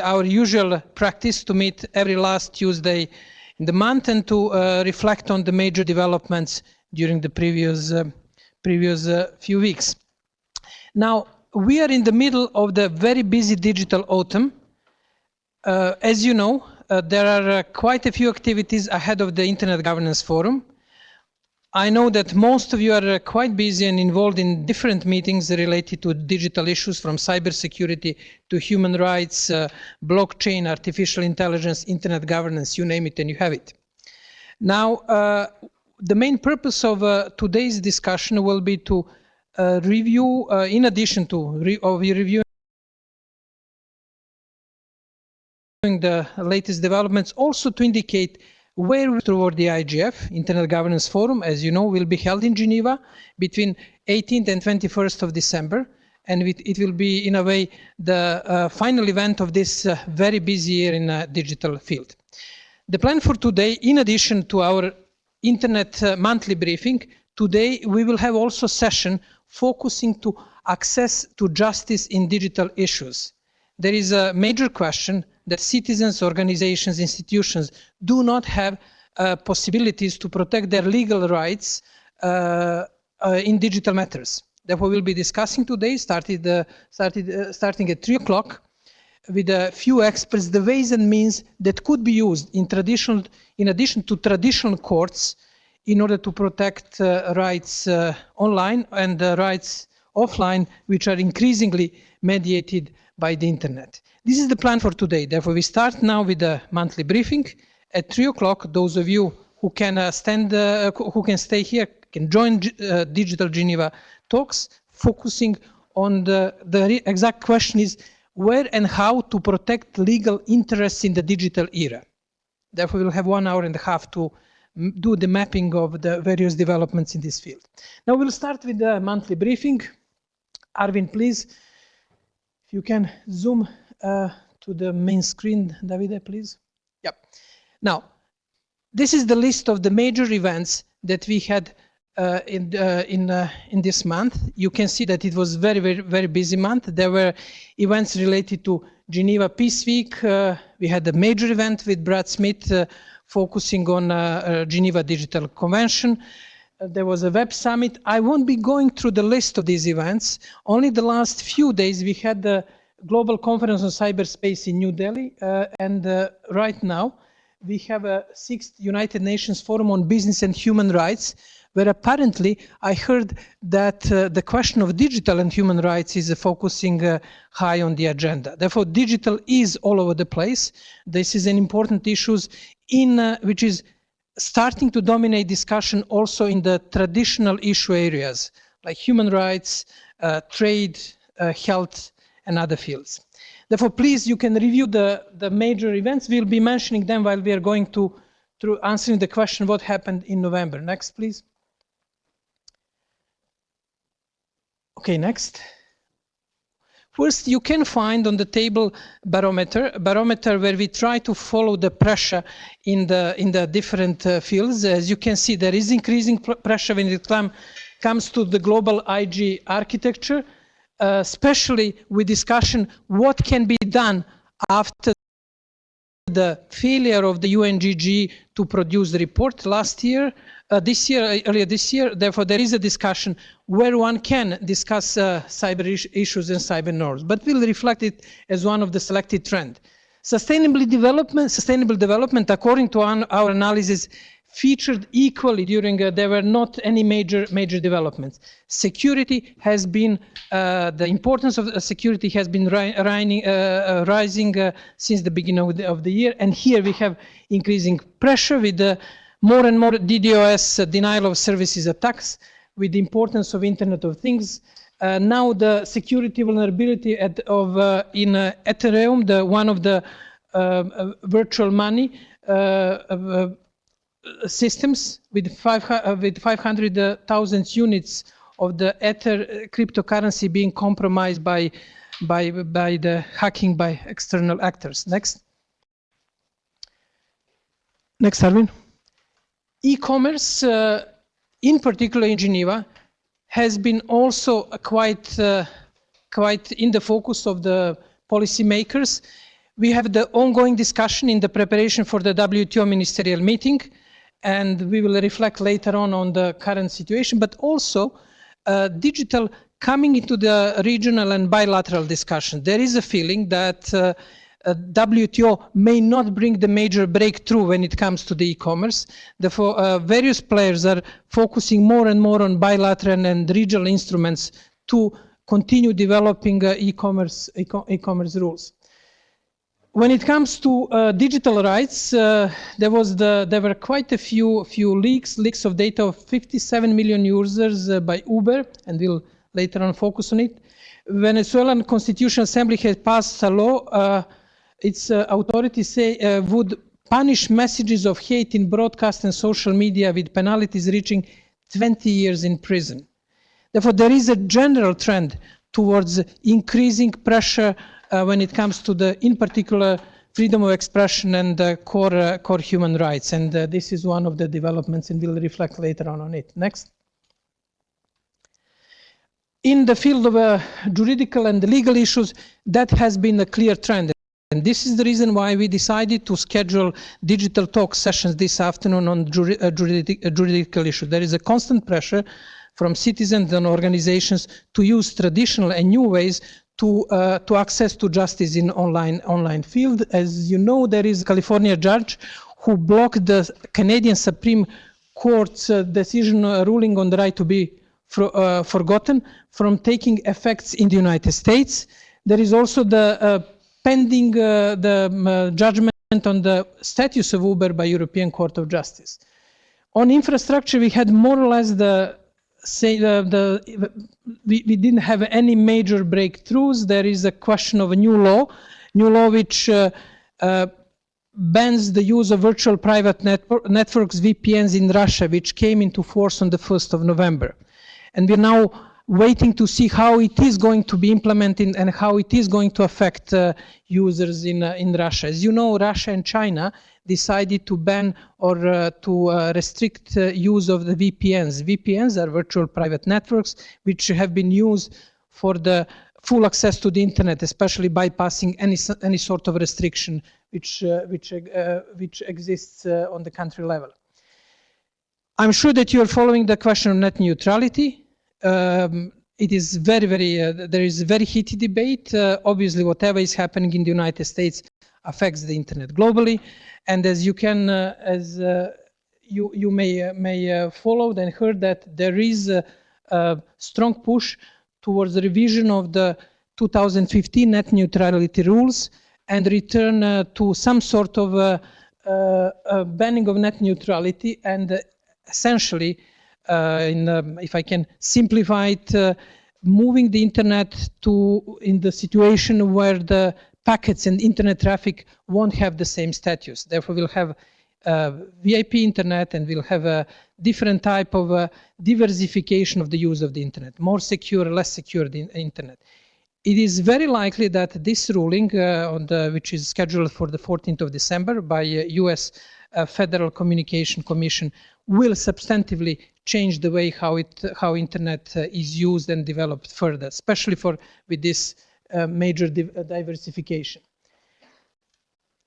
our usual practice to meet every last Tuesday in the month and to reflect on the major developments during the previous few weeks. Now, we are in the middle of the very busy digital autumn. As you know, there are quite a few activities ahead of the Internet Governance Forum. I know that most of you are quite busy and involved in different meetings related to digital issues, from cybersecurity to human rights, blockchain, artificial intelligence, internet governance, you name it and you have it. Now, the main purpose of today's discussion will be to review, in addition to reviewing the latest developments, also to indicate where we're toward the IGF, Internet Governance Forum, as you know, will be held in Geneva between 18th and 21st of December. And it will be, in a way, the final event of this very busy year in the digital field. The plan for today, in addition to our Internet monthly briefing, today we will have also a session focusing to access to justice in digital issues. There is a major question that citizens, organizations, institutions do not have possibilities to protect their legal rights in digital matters. Therefore, we'll be discussing today, starting at 3 o'clock, with a few experts, the ways and means that could be used in addition to traditional courts in order to protect rights online and rights offline, which are increasingly mediated by the internet. This is the plan for today. Therefore, we start now with the monthly briefing. At 3 o'clock, those of you who can who can stay here can join Digital Geneva talks, focusing on the exact question is where and how to protect legal interests in the digital era. Therefore, we'll have 1.5 hours to do the mapping of the various developments in this field. Now we'll start with the monthly briefing. Arvin, please, if you can zoom to the main screen, Davide, please. Yep. Now, this is the list of the major events that we had in this month. You can see that it was very busy month. There were events related to Geneva Peace Week. We had a major event with Brad Smith focusing on Geneva Digital Convention. There was a web summit. I won't be going through the list of these events. Only the last few days we had the Global Conference on Cyberspace in New Delhi, and right now we have a 6th United Nations Forum on Business and Human Rights, where apparently I heard that the question of digital and human rights is focusing high on the agenda. Therefore, digital is all over the place. This is an important issue which is starting to dominate discussion also in the traditional issue areas, like human rights, trade, health, and other fields. Therefore, please, you can review the major events. We'll be mentioning them while we are going through answering the question what happened in November. Next, please. Okay, next. First, you can find on the table barometer where we try to follow the pressure in the different fields. As you can see, there is increasing pressure when it comes to the global IG architecture, especially with discussion what can be done after the failure of the UNGG to produce the report earlier this year. Therefore, there is a discussion where one can discuss cyber issues and cyber norms, but we'll reflect it as one of the selected trends. Sustainable development, according to our analysis, featured equally during, there were not any major developments. Security has been, the importance of security has been rising since the beginning of the year, and here we have increasing pressure with more and more DDoS, denial of services attacks, with the importance of Internet of Things. Now the security vulnerability in Ethereum, one of the virtual money systems with 500,000 units of the Ether cryptocurrency being compromised by the hacking by external actors. Next. Next, Arvin. E-commerce, in particular in Geneva, has been also quite in the focus of the policymakers. We have the ongoing discussion in the preparation for the WTO ministerial meeting, and we will reflect later on the current situation, but also digital coming into the regional and bilateral discussion. There is a feeling that WTO may not bring the major breakthrough when it comes to the e-commerce. Therefore, various players are focusing more and more on bilateral and regional instruments to continue developing e-commerce rules. When it comes to digital rights, there were quite a few leaks of data of 57 million users by Uber, and we'll later on focus on it. Venezuelan Constitutional Assembly has passed a law. Its authorities say would punish messages of hate in broadcast and social media with penalties reaching 20 years in prison. Therefore, there is a general trend towards increasing pressure when it comes to in particular, freedom of expression and core human rights. And this is one of the developments, and we'll reflect later on it. Next. In the field of juridical and legal issues, that has been a clear trend. And this is the reason why we decided to schedule digital talk sessions this afternoon on juridical issues. There is a constant pressure from citizens and organizations to use traditional and new ways to access to justice in online field. As you know, there is a California judge who blocked the Canadian Supreme Court's decision ruling on the right to be forgotten from taking effects in the United States. There is also the pending judgment on the status of Uber by European Court of Justice. On infrastructure, we had more or less we didn't have any major breakthroughs. There is a question of a new law which bans the use of virtual private networks, VPNs in Russia, which came into force on the 1st of November. And we're now waiting to see how it is going to be implemented and how it is going to affect users in Russia. As you know, Russia and China decided to ban or to restrict use of the VPNs. VPNs are virtual private networks which have been used for the full access to the internet, especially bypassing any sort of restriction which exists on the country level. I'm sure that you're following the question of net neutrality. It is there is a very heated debate. Obviously, whatever is happening in the United States affects the internet globally. And as you can, you may followed and heard that there is a strong push towards the revision of the 2015 net neutrality rules and return to some sort of banning of net neutrality, and essentially, if I can simplify it, moving the internet in the situation where the packets and internet traffic won't have the same status. Therefore, we'll have VIP internet, and we'll have a different type of diversification of the use of the internet, more secure, less secure the internet. It is very likely that this ruling, which is scheduled for the 14th of December by US Federal Communication Commission, will substantively change the way how internet is used and developed further, especially with this major diversification.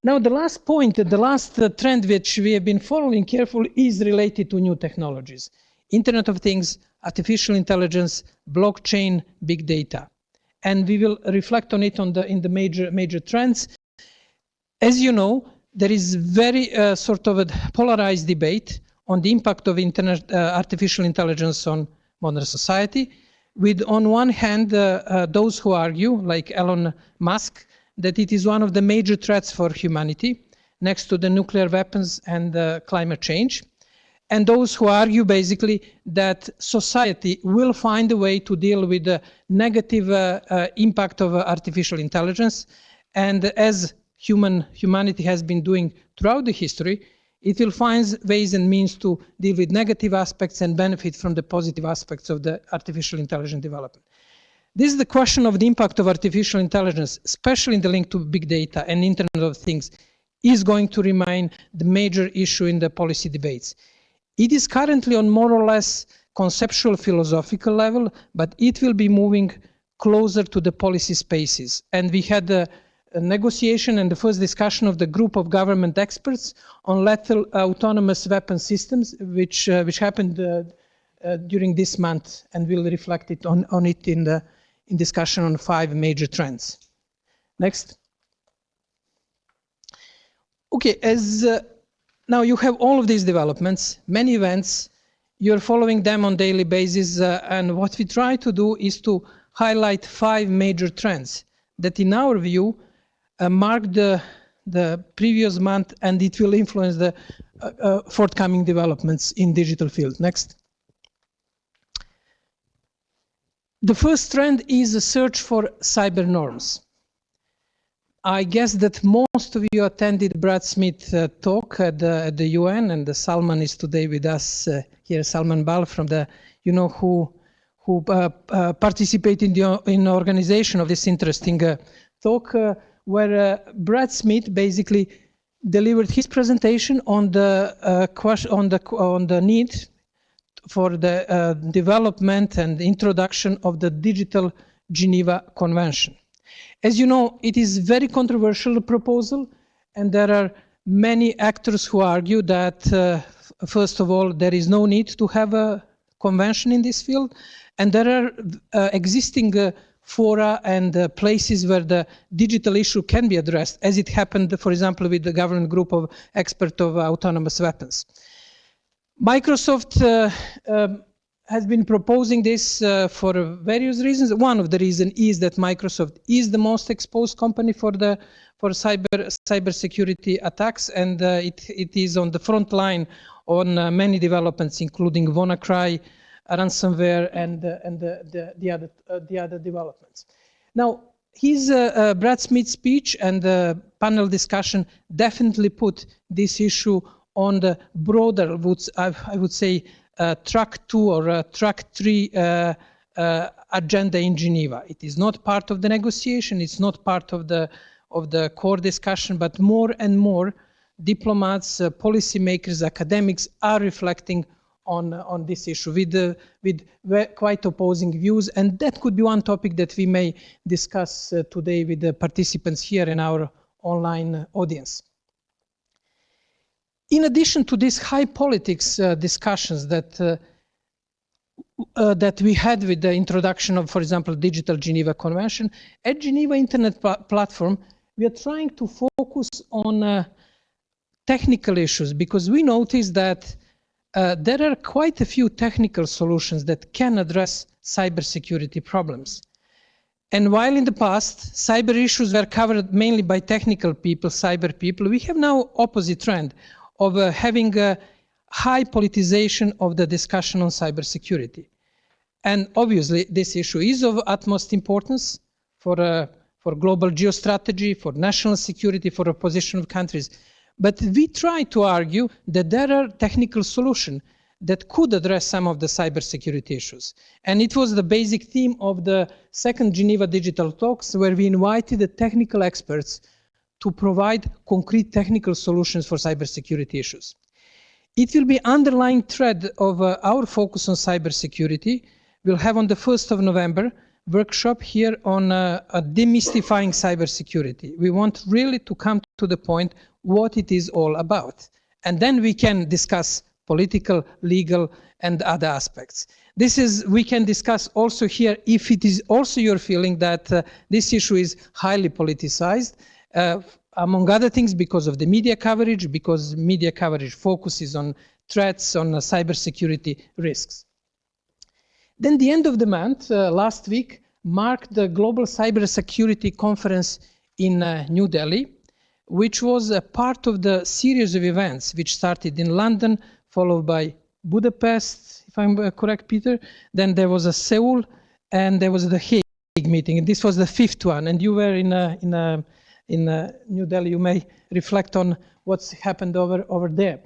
Now, the last point, the last trend which we have been following carefully is related to new technologies. Internet of Things, artificial intelligence, blockchain, big data. And we will reflect on it in the major trends. As you know, there is very sort of a polarized debate on the impact of artificial intelligence on modern society, with on one hand those who argue, like Elon Musk, that it is one of the major threats for humanity, next to the nuclear weapons and climate change, and those who argue basically that society will find a way to deal with the negative impact of artificial intelligence, and as humanity has been doing throughout the history, it will find ways and means to deal with negative aspects and benefit from the positive aspects of the artificial intelligence development. This is the question of the impact of artificial intelligence, especially in the link to big data and Internet of Things, is going to remain the major issue in the policy debates. It is currently on more or less conceptual philosophical level, but it will be moving closer to the policy spaces. And we had negotiation and the first discussion of the group of government experts on lethal autonomous weapon systems, which happened during this month, and we'll reflect it on it in discussion on 5 major trends. Next. Okay, as now you have all of these developments, many events, you're following them on daily basis, and what we try to do is to highlight 5 major trends that in our view mark the previous month, and it will influence the forthcoming developments in digital field. Next. The first trend is a search for cyber norms. I guess that most of you attended Brad Smith's talk at the UN, and Salman is today with us here. Salman Bal from the, who participated in the organization of this interesting talk, where Brad Smith basically delivered his presentation on the need for the development and introduction of the Digital Geneva Convention. As you know, it is a very controversial proposal, and there are many actors who argue that, first of all, there is no need to have a convention in this field, and there are existing fora and places where the digital issue can be addressed, as it happened, for example, with the government group of experts of autonomous weapons. Microsoft has been proposing this for various reasons. One of the reasons is that Microsoft is the most exposed company for cyber security attacks, and it is on the front line on many developments, including WannaCry, ransomware, and the other developments. Now, his Brad Smith speech and the panel discussion definitely put this issue on the broader, I would say, track 2 or track 3 agenda in Geneva. It is not part of the negotiation, it's not part of the core discussion, but more and more diplomats, policymakers, academics are reflecting on this issue with quite opposing views, and that could be one topic that we may discuss today with the participants here in our online audience. In addition to these high politics discussions that we had with the introduction of, for example, Digital Geneva Convention, at Geneva Internet Platform, we are trying to focus on technical issues, because we noticed that there are quite a few technical solutions that can address cybersecurity problems. And while in the past, cyber issues were covered mainly by technical people, cyber people, we have now opposite trend of having a high politicization of the discussion on cybersecurity. And obviously, this issue is of utmost importance for global geostrategy, for national security, for a position of countries. But we try to argue that there are technical solutions that could address some of the cybersecurity issues. And it was the basic theme of the second Geneva Digital Talks, where we invited the technical experts to provide concrete technical solutions for cybersecurity issues. It will be underlying thread of our focus on cybersecurity. We'll have on the 1st of November workshop here on demystifying cybersecurity. We want really to come to the point what it is all about. And then we can discuss political, legal, and other aspects. We can discuss also here if it is also your feeling that this issue is highly politicized, among other things because of the media coverage, because media coverage focuses on threats, on cybersecurity risks. Then the end of the month, last week, marked the Global Cybersecurity Conference in New Delhi, which was a part of the series of events which started in London, followed by Budapest, if I'm correct, Peter. Then there was a Seoul, and there was the Hague meeting, and this was the 5th one. And you were in New Delhi. You may reflect on what's happened over there.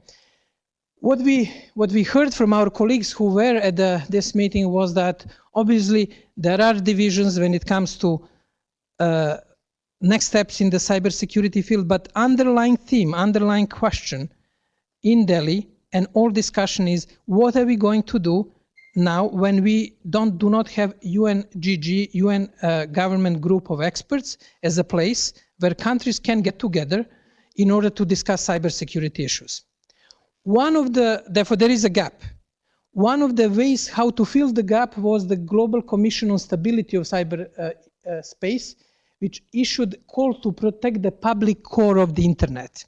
What we heard from our colleagues who were at this meeting was that obviously there are divisions when it comes to next steps in the cybersecurity field, but underlying theme, underlying question in Delhi and all discussion is what are we going to do now when we do not have UNGG, UN government group of experts as a place where countries can get together in order to discuss cybersecurity issues. Therefore there is a gap. One of the ways how to fill the gap was the Global Commission on Stability of Cyberspace, which issued a call to protect the public core of the internet.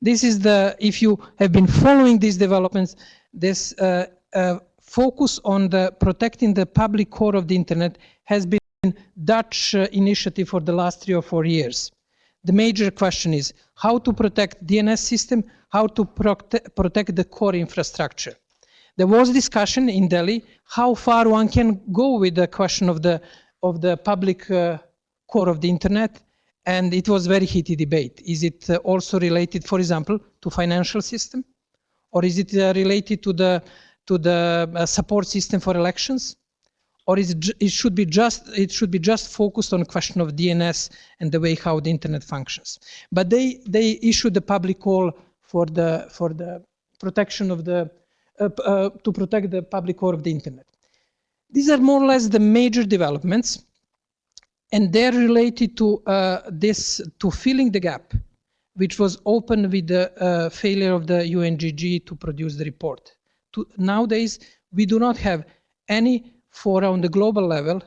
This is if you have been following these developments, this focus on protecting the public core of the internet has been a Dutch initiative for the last 3 or 4 years. The major question is how to protect DNS system, how to protect the core infrastructure. There was discussion in Delhi how far one can go with the question of the public core of the internet, and it was very heated debate. Is it also related, for example, to financial system, or is it related to the support system for elections, or it should be just focused on the question of DNS and the way how the internet functions? But they issued the public call for the protection of to protect the public core of the internet. These are more or less the major developments, and they're related to to filling the gap, which was open with the failure of the UNGG to produce the report. Nowadays, we do not have any fora on the global level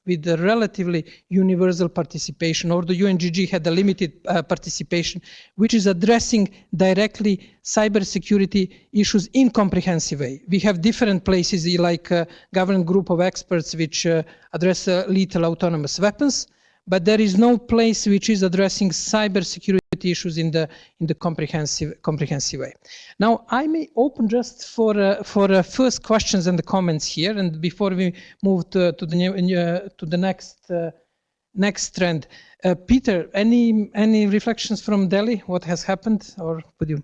with the relatively universal participation, or the UNGG had a limited participation, which is addressing directly cybersecurity issues in comprehensive way. We have different places like a government group of experts which address lethal autonomous weapons, but there is no place which is addressing cybersecurity issues in the comprehensive way. Now, I may open just for first questions and the comments here, and before we move to the next trend. Peter, any reflections from Delhi? What has happened, or would you?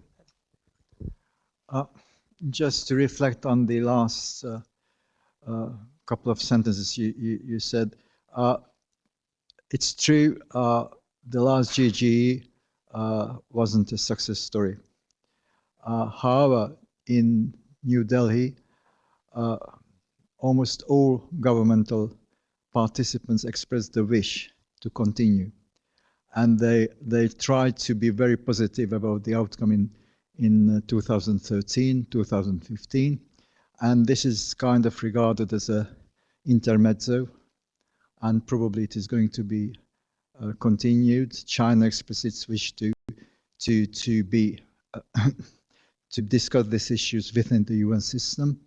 Just to reflect on the last couple of sentences you said. It's true, the last GGE wasn't a success story. However, in New Delhi, almost all governmental participants expressed the wish to continue. And they tried to be very positive about the outcome in 2013, 2015. And this is kind of regarded as an intermezzo, and probably it is going to be continued. China expressed its wish to discuss these issues within the UN system.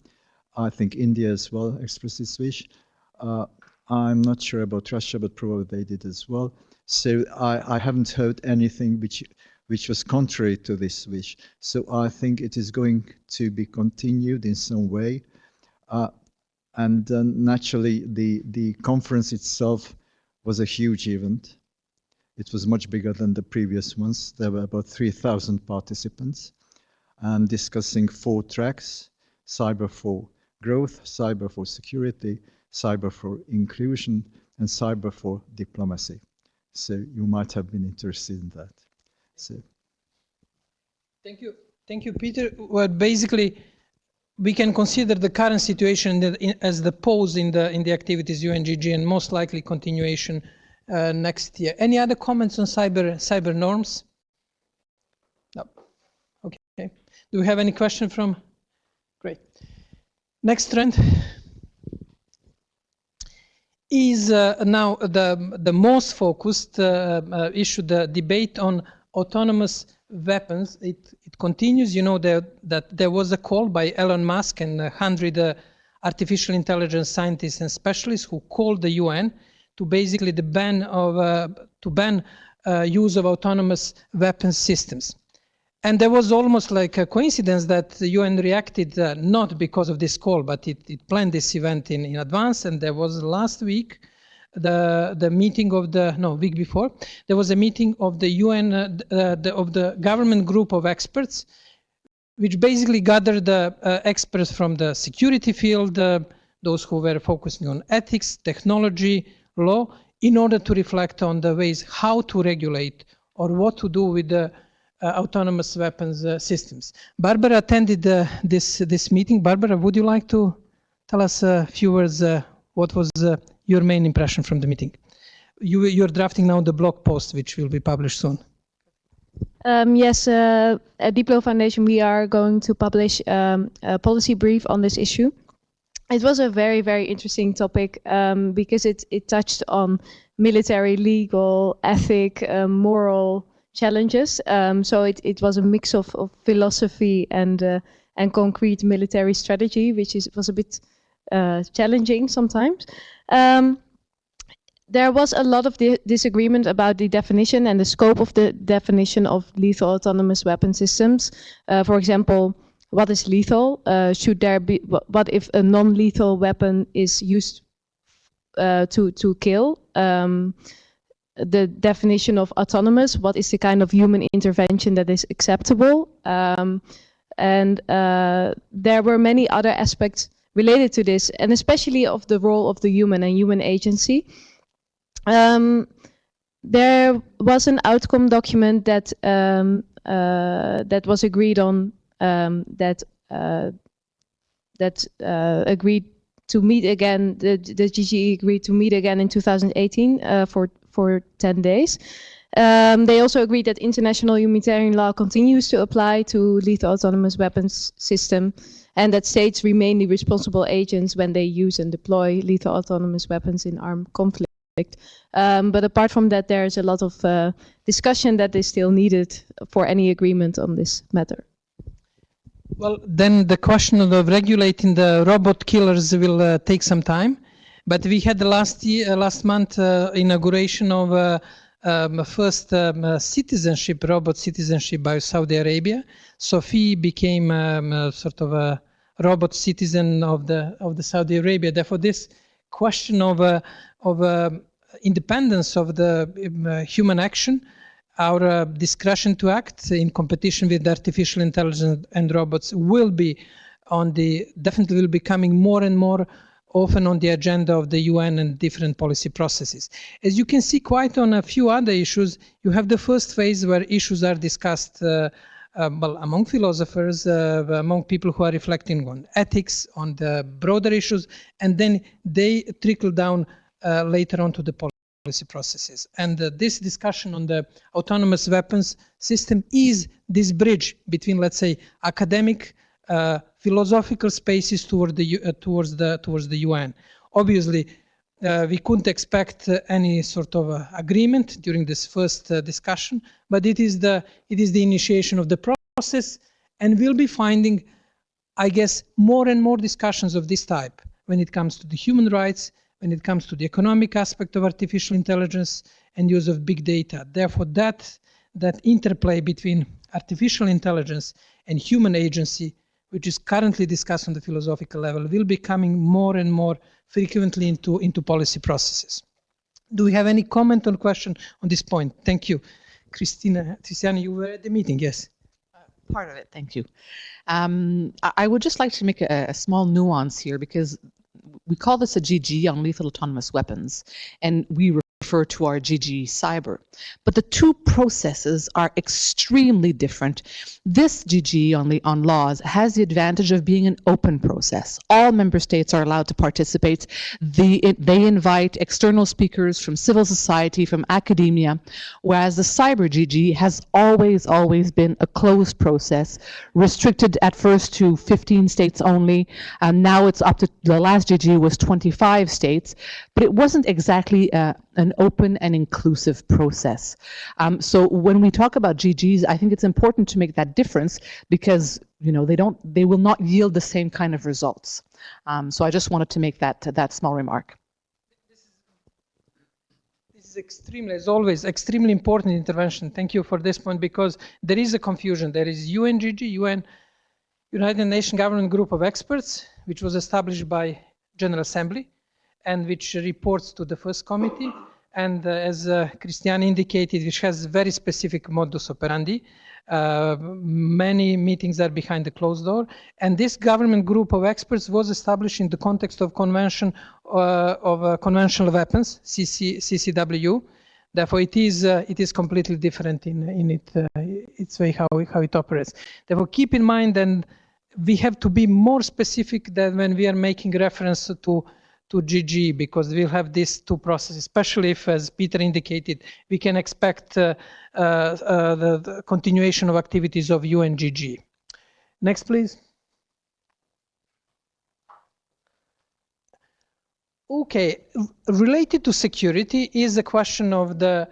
I think India as well expressed its wish. I'm not sure about Russia, but probably they did as well. So I haven't heard anything which was contrary to this wish. So I think it is going to be continued in some way. And naturally, the conference itself was a huge event. It was much bigger than the previous ones. There were about 3,000 participants and discussing 4 tracks: cyber for growth, cyber for security, cyber for inclusion, and cyber for diplomacy. So you might have been interested in that. So. Thank you, Peter. Well, basically, we can consider the current situation as the pause in the activities UNGG, and most likely continuation next year. Any other comments on cyber norms? No. Okay. Do we have any question from? Great. Next trend is now the most focused issue, the debate on autonomous weapons. It continues. You know that there was a call by Elon Musk and 100 artificial intelligence scientists and specialists who called the UN to basically ban use of autonomous weapons systems. And there was almost like a coincidence that the UN reacted not because of this call, but it planned this event in advance. And there was last week the meeting of week before, there was a meeting of the UN, of the government group of experts, which basically gathered the experts from the security field, those who were focusing on ethics, technology, law, in order to reflect on the ways how to regulate or what to do with the autonomous weapons systems. Barbara attended this meeting. Barbara, would you like to tell us a few words. What was your main impression from the meeting? You're drafting now the blog post, which will be published soon. Yes, at Diplo Foundation, we are going to publish a policy brief on this issue. It was a very, very interesting topic because it touched on military, legal, ethic, moral challenges. So it was a mix of philosophy and concrete military strategy, which was a bit challenging sometimes. There was a lot of disagreement about the definition and the scope of the definition of lethal autonomous weapon systems. For example, what is lethal? Should there be, what if a non-lethal weapon is used to kill? The definition of autonomous, what is the kind of human intervention that is acceptable? And there were many other aspects related to this, and especially of the role of the human and human agency. There was an outcome document that that was agreed on, that agreed to meet again. The GGE agreed to meet again in 2018 for 10 days. They also agreed that international humanitarian law continues to apply to lethal autonomous weapons system, and that states remain the responsible agents when they use and deploy lethal autonomous weapons in armed conflict. But apart from that, there is a lot of discussion that is still needed for any agreement on this matter. Well, then the question of regulating the robot killers will take some time. But we had the last month inauguration of first citizenship, robot citizenship by Saudi Arabia. Sophie became sort of a robot citizen of the Saudi Arabia. Therefore, this question of independence of the human action, our discretion to act in competition with artificial intelligence and robots will be definitely will be coming more and more often on the agenda of the UN and different policy processes. As you can see, quite on a few other issues, you have the first phase where issues are discussed well, among philosophers, among people who are reflecting on ethics, on the broader issues, and then they trickle down later on to the policy processes. And this discussion on the autonomous weapons system is this bridge between, let's say, academic, philosophical spaces towards the UN. Obviously, we couldn't expect any sort of agreement during this first discussion, but it is the initiation of the process, and we'll be finding, I guess, more and more discussions of this type when it comes to the human rights, when it comes to the economic aspect of artificial intelligence and use of big data. Therefore, that interplay between artificial intelligence and human agency, which is currently discussed on the philosophical level, will be coming more and more frequently into policy processes. Do we have any comment or question on this point? Thank you. Christiana, you were at the meeting, yes? Part of it, thank you. I would just like to make a small nuance here, because we call this a GG on lethal autonomous weapons, and we refer to our GG cyber. But the two processes are extremely different. This GG on laws has the advantage of being an open process. All member states are allowed to participate. They invite external speakers from civil society, from academia, whereas the cyber GG has always been a closed process, restricted at first to 15 states only, and now it's up to, the last GG was 25 states, but it wasn't exactly an open and inclusive process. So when we talk about GGs, I think it's important to make that difference, because they will not yield the same kind of results. So I just wanted to make that small remark. This is extremely, as always, extremely important intervention. Thank you for this point, because there is a confusion. There is UNGG, United Nations Government Group of Experts, which was established by General Assembly and which reports to the first committee. And as Christiane indicated, which has very specific modus operandi. Many meetings are behind the closed door. And this government group of experts was established in the context of Convention of Conventional Weapons, CCW. Therefore, it is completely different in its way how it operates. Therefore, keep in mind, and we have to be more specific than when we are making reference to GG, because we'll have these two processes, especially if, as Peter indicated, we can expect the continuation of activities of UNGG. Next, please. Okay, related to security is the question of the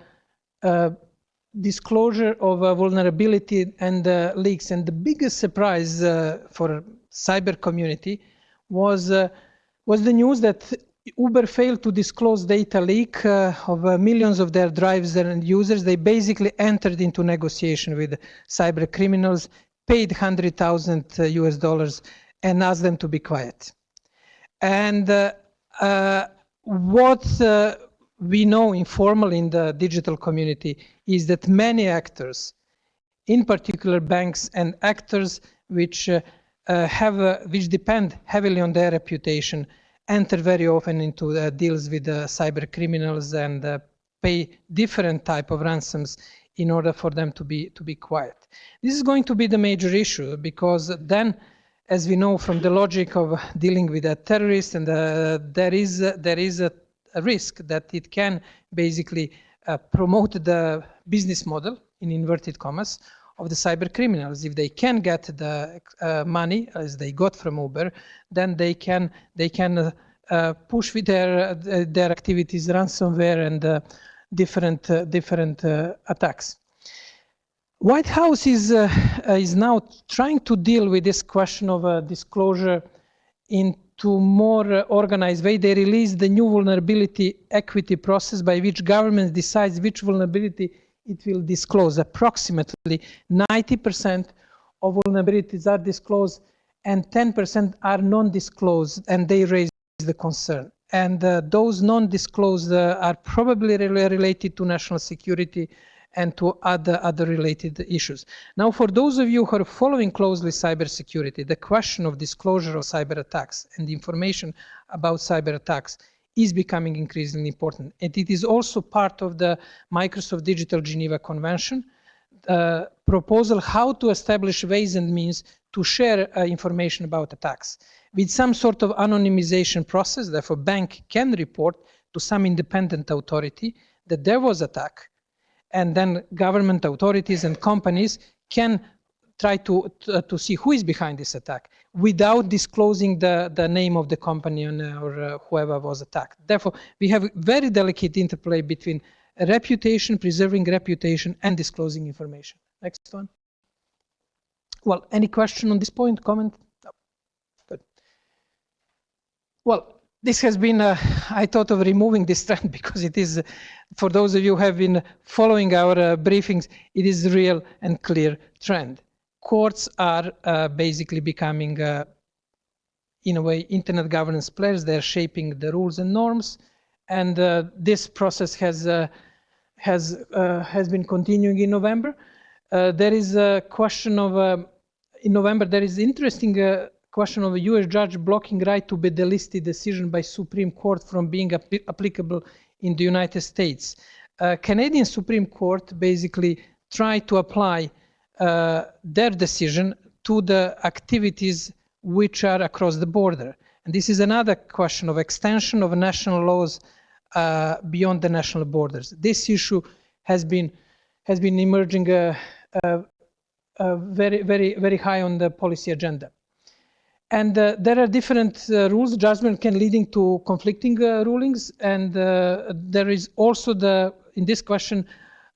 disclosure of vulnerability and leaks. And the biggest surprise for cyber community was the news that Uber failed to disclose data leak of millions of their drivers and users. They basically entered into negotiation with cyber criminals, paid $100,000 US, and asked them to be quiet. And what we know informally in the digital community is that many actors, in particular banks and actors which which depend heavily on their reputation, enter very often into deals with cyber criminals and pay different type of ransoms in order for them to be quiet. This is going to be the major issue, because then, as we know from the logic of dealing with a terrorist, and there is a risk that it can basically promote the business model, in inverted commas, of the cyber criminals. If they can get the money as they got from Uber, then they can push with their activities, ransomware and different attacks. White House is now trying to deal with this question of disclosure into more organized way. They released the new vulnerability equity process by which government decides which vulnerability it will disclose. Approximately 90% of vulnerabilities are disclosed and 10% are non-disclosed, and they raise the concern. And those non-disclosed are probably related to national security and to other related issues. Now, for those of you who are following closely cybersecurity, the question of disclosure of cyber attacks and information about cyber attacks is becoming increasingly important. And it is also part of the Microsoft Digital Geneva Convention proposal how to establish ways and means to share information about attacks with some sort of anonymization process. Therefore, bank can report to some independent authority that there was attack, and then government authorities and companies can try to see who is behind this attack without disclosing the name of the company or whoever was attacked. Therefore, we have a very delicate interplay between reputation, preserving reputation, and disclosing information. Next one. Well, any question on this point, comment? No. Good. Well, this has been, I thought of removing this trend because it is, for those of you who have been following our briefings, it is a real and clear trend. Courts are basically becoming, in a way, internet governance players. They're shaping the rules and norms, and this process has been continuing in November. There is a question of, in November, there is interesting question of a US judge blocking right to be delisted decision by Supreme Court from being applicable in the United States. Canadian Supreme Court basically tried to apply their decision to the activities which are across the border. And this is another question of extension of national laws beyond the national borders. This issue has been emerging very high on the policy agenda. And there are different rules. Judgment can lead to conflicting rulings, and there is also in this question,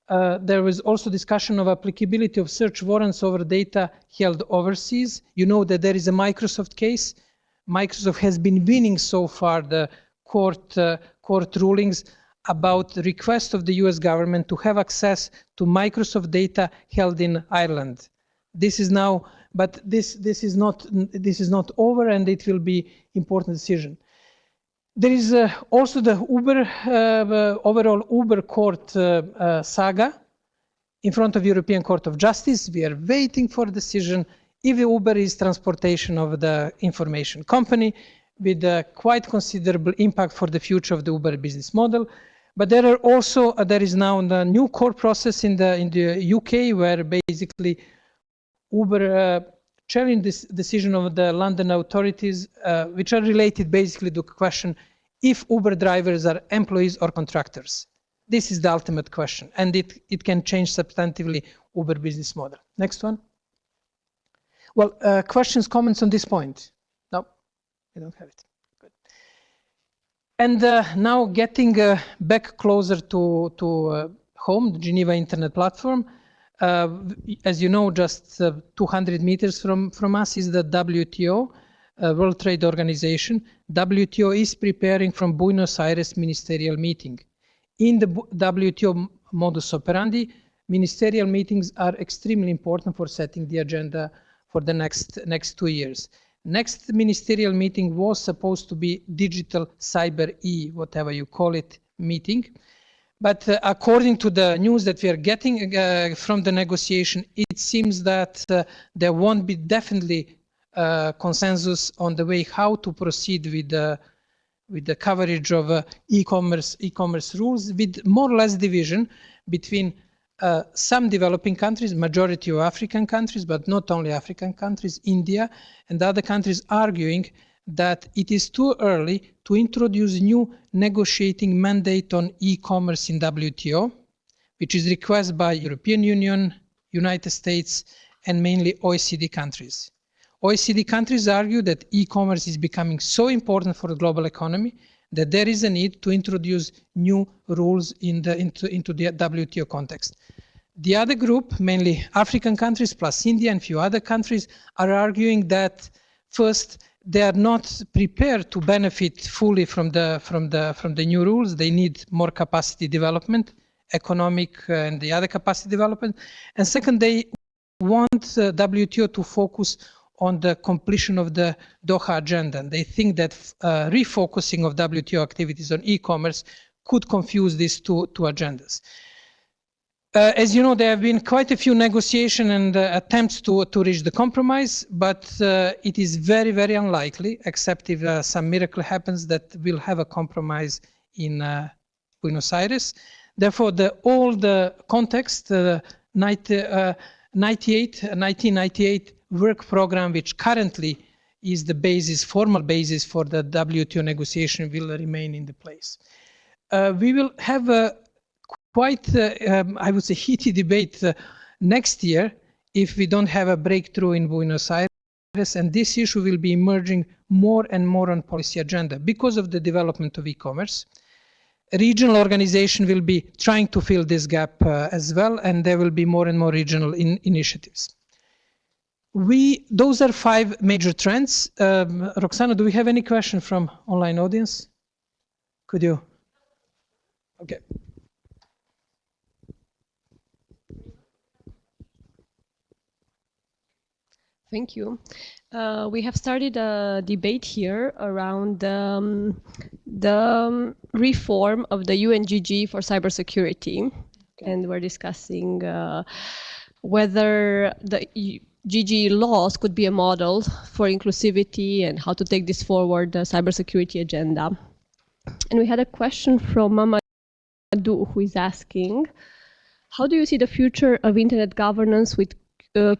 there was also discussion of applicability of search warrants over data held overseas. You know that there is a Microsoft case. Microsoft has been winning so far the court rulings about the request of the US government to have access to Microsoft data held in Ireland. This is now, but this is not over, and it will be important decision. There is also the overall Uber court saga in front of European Court of Justice. We are waiting for a decision if Uber is transportation of the information company, with quite considerable impact for the future of the Uber business model. But there are also there is now the new court process in the UK where basically Uber challenge this decision of the London authorities, which are related basically to the question if Uber drivers are employees or contractors. This is the ultimate question, and it can change substantively Uber business model. Next one. Well, questions, comments on this point? No, we don't have it. Good. And now getting back closer to home, the Geneva Internet Platform. As you know, just 200 meters from us is the WTO, World Trade Organization. WTO is preparing from Buenos Aires ministerial meeting. In the WTO modus operandi, ministerial meetings are extremely important for setting the agenda for the next 2 years. Next ministerial meeting was supposed to be digital cyber whatever you call it, meeting. But according to the news that we are getting from the negotiation, it seems that there won't be definitely consensus on the way how to proceed with the coverage of e-commerce rules, with more or less division between some developing countries, majority of African countries, but not only African countries, India and other countries arguing that it is too early to introduce new negotiating mandate on e-commerce in WTO, which is requested by European Union, United States, and mainly OECD countries. OECD countries argue that e-commerce is becoming so important for the global economy that there is a need to introduce new rules into the WTO context. The other group, mainly African countries plus India and a few other countries, are arguing that first, they are not prepared to benefit fully from the new rules. They need more capacity development, economic and the other capacity development. And second, they want WTO to focus on the completion of the Doha agenda. And they think that refocusing of WTO activities on e-commerce could confuse these two agendas. As you know, there have been quite a few negotiations and attempts to reach the compromise, but it is very, very unlikely, except if some miracle happens, that we'll have a compromise in Buenos Aires. Therefore, all the context, 1998 work program, which currently is the basis, formal basis for the WTO negotiation, will remain in the place. We will have a quite, I would say, heated debate next year if we don't have a breakthrough in Buenos Aires, and this issue will be emerging more and more on policy agenda because of the development of e-commerce. Regional organization will be trying to fill this gap as well, and there will be more and more regional initiatives. Those are 5 major trends. Roxana, do we have any question from online audience? Could you? Okay. Thank you. We have started a debate here around the reform of the UNGG for cybersecurity, and we're discussing whether the GG laws could be a model for inclusivity and how to take this forward, the cybersecurity agenda. And we had a question from Mamadou, who is asking, how do you see the future of internet governance with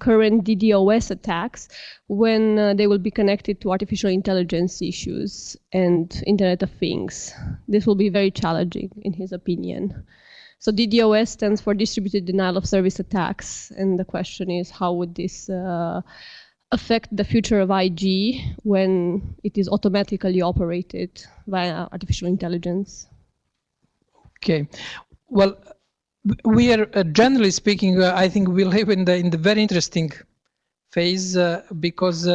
current DDoS attacks when they will be connected to artificial intelligence issues and Internet of Things? This will be very challenging, in his opinion. So DDoS stands for distributed denial of service attacks, and the question is, how would this affect the future of IG when it is automatically operated via artificial intelligence? Okay, well, we are, generally speaking, I think we live in the very interesting phase because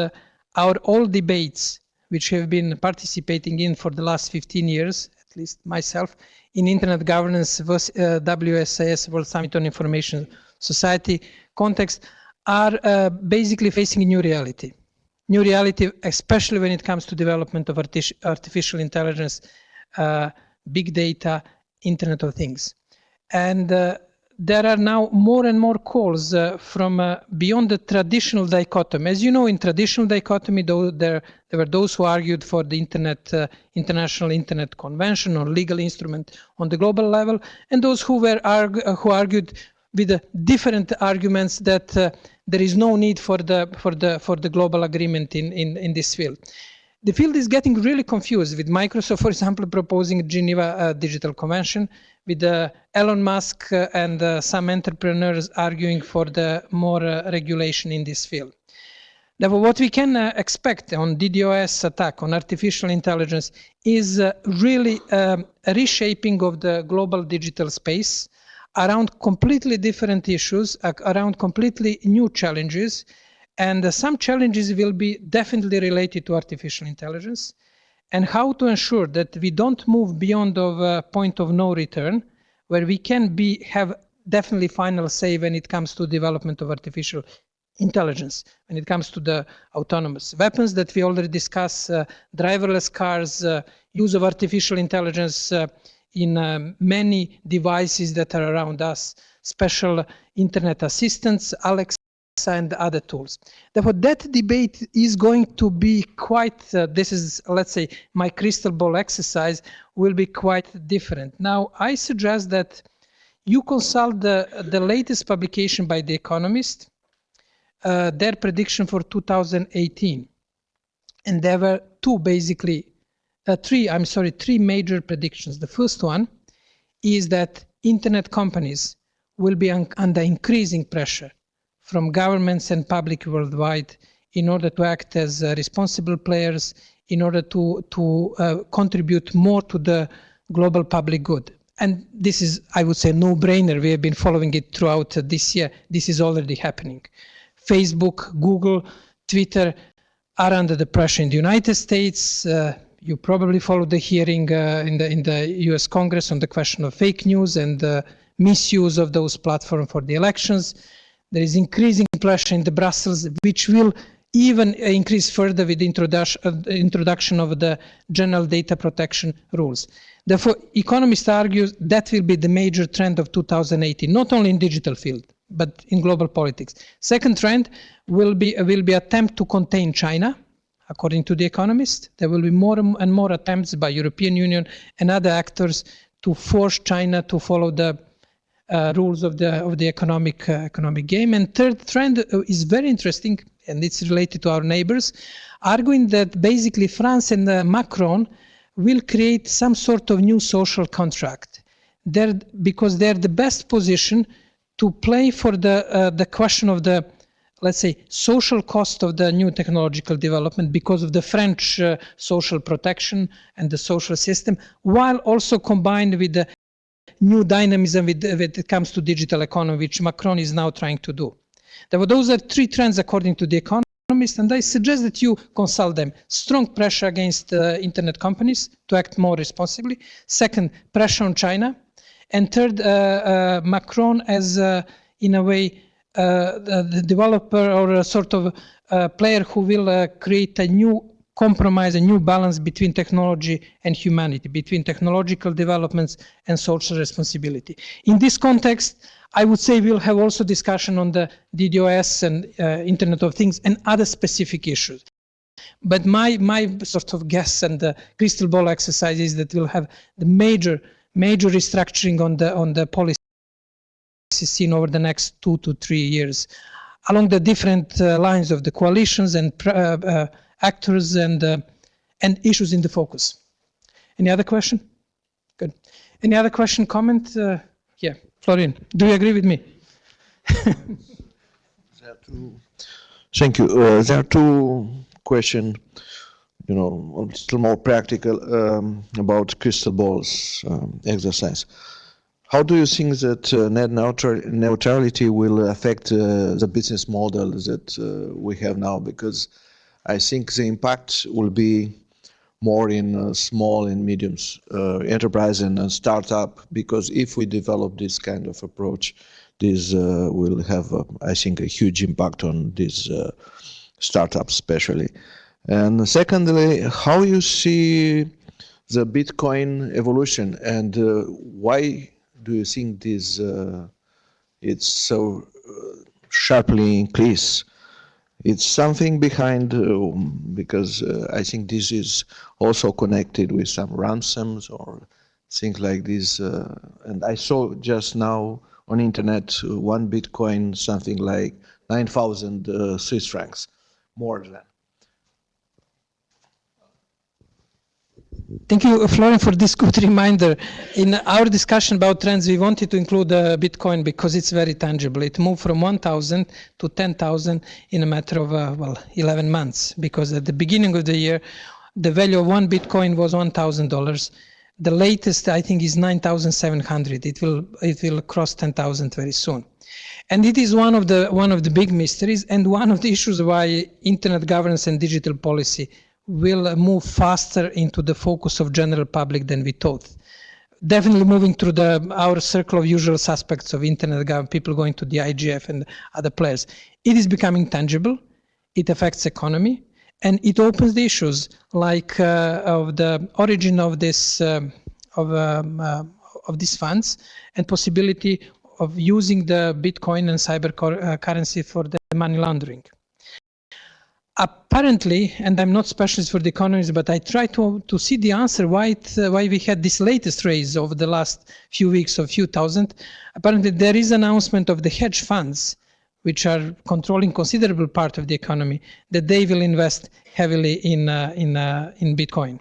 our all debates, which have been participating in for the last 15 years, at least myself, in Internet Governance, WSIS, World Summit on Information Society context, are basically facing a new reality. New reality, especially when it comes to development of artificial intelligence, big data, Internet of Things. And there are now more and more calls from beyond the traditional dichotomy. As you know, in traditional dichotomy, there were those who argued for the International Internet Convention or legal instrument on the global level, and those who argued with different arguments that there is no need for the global agreement in this field. The field is getting really confused with Microsoft, for example, proposing Geneva Digital Convention, with Elon Musk and some entrepreneurs arguing for the more regulation in this field. Therefore, what we can expect on DDoS attack, on artificial intelligence, is really a reshaping of the global digital space around completely different issues, around completely new challenges. And some challenges will be definitely related to artificial intelligence, and how to ensure that we don't move beyond a point of no return, where we can have definitely final say when it comes to development of artificial intelligence, when it comes to the autonomous weapons that we already discussed, driverless cars, use of artificial intelligence in many devices that are around us, special internet assistants, Alexa, and other tools. Therefore, that debate is going to be quite, this is, let's say, my crystal ball exercise, will be quite different. Now, I suggest that you consult the latest publication by The Economist, their prediction for 2018. And there were three major predictions. The first one is that internet companies will be under increasing pressure from governments and public worldwide in order to act as responsible players, in order to contribute more to the global public good. And this is, I would say, no-brainer. We have been following it throughout this year. This is already happening. Facebook, Google, Twitter are under the pressure in the United States. You probably followed the hearing in the US Congress on the question of fake news and the misuse of those platforms for the elections. There is increasing pressure in the Brussels, which will even increase further with the introduction of the general data protection rules. Therefore, economists argue that will be the major trend of 2018, not only in digital field, but in global politics. Second trend will be attempt to contain China. According to The Economist, there will be more and more attempts by European Union and other actors to force China to follow the rules of the economic game. And third trend is very interesting, and it's related to our neighbors, arguing that basically France and Macron will create some sort of new social contract, because they're the best position to play for the question of the, let's say, social cost of the new technological development because of the French social protection and the social system, while also combined with the new dynamism when it comes to digital economy, which Macron is now trying to do. Therefore, those are three trends according to The Economist, and I suggest that you consult them. Strong pressure against internet companies to act more responsibly. Second, pressure on China. And third, Macron as, in a way, the developer or a sort of player who will create a new compromise, a new balance between technology and humanity, between technological developments and social responsibility. In this context, I would say we'll have also discussion on the DDoS and Internet of Things and other specific issues. But my sort of guess and the crystal ball exercise is that we'll have the major restructuring on the policy scene over the next 2 to 3 years, along the different lines of the coalitions and actors and issues in the focus. Any other question? Good. Any other question, comment? Yeah, Florian, do you agree with me? Thank you. There are two questions, a little more practical about crystal balls exercise. How do you think that net neutrality will affect the business model that we have now? Because I think the impact will be more in small and medium enterprise and startup, because if we develop this kind of approach, this will have, I think, a huge impact on these startups especially. And secondly, how you see the Bitcoin evolution, and why do you think this it's so sharply increased? It's something behind, because I think this is also connected with some ransoms or things like this. And I saw just now on internet 1 Bitcoin, something like 9,000 Swiss francs, more than. Thank you, Florian, for this good reminder. In our discussion about trends, we wanted to include Bitcoin because it's very tangible. It moved from 1,000 to 10,000 in a matter of, 11 months, because at the beginning of the year, the value of one Bitcoin was $1,000. The latest, I think, is 9,700. It will cross 10,000 very soon. And it is one of the big mysteries and one of the issues why internet governance and digital policy will move faster into the focus of general public than we thought. Definitely moving through our circle of usual suspects of internet government, people going to the IGF and other players. It is becoming tangible, it affects economy, and it opens the issues like of the origin of this of these funds and possibility of using the Bitcoin and cyber currency for the money laundering. Apparently, and I'm not specialist for the economies, but I try to see the answer why we had this latest raise over the last few weeks of few thousand. Apparently, there is announcement of the hedge funds, which are controlling considerable part of the economy, that they will invest heavily in Bitcoin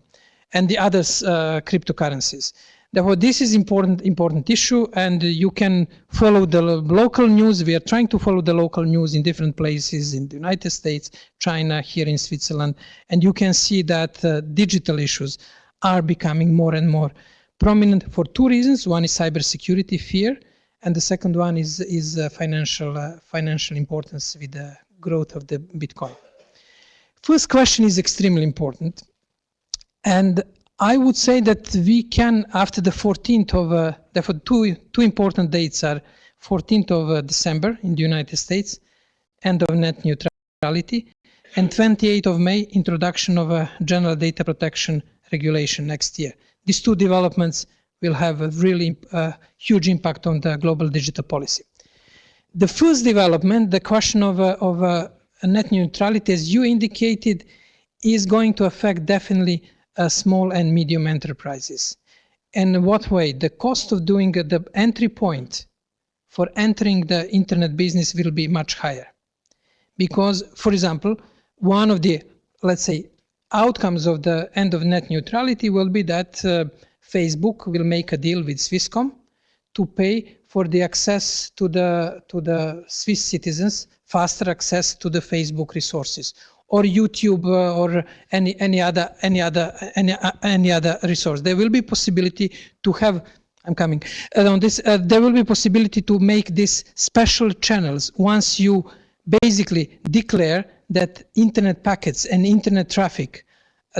and the other cryptocurrencies. Therefore, this is important issue, and you can follow the local news. We are trying to follow the local news in different places in the United States, China, here in Switzerland, and you can see that digital issues are becoming more and more prominent for two reasons. One is cybersecurity fear, and the second one is financial importance with the growth of the Bitcoin. First question is extremely important, and I would say that we can, after the 14th of, therefore two important dates are 14th of December in the United States, end of net neutrality, and 28th of May, introduction of a general data protection regulation next year. These two developments will have a really huge impact on the global digital policy. The first development, the question of net neutrality, as you indicated, is going to affect definitely small and medium enterprises. And in what way? The cost of doing the entry point for entering the internet business will be much higher. Because, for example, one of the, let's say, outcomes of the end of net neutrality will be that Facebook will make a deal with Swisscom to pay for the access to the Swiss citizens, faster access to the Facebook resources, or YouTube, or any other resource. There will be possibility to have. I'm coming on this. There will be possibility to make these special channels once you basically declare that internet packets and internet traffic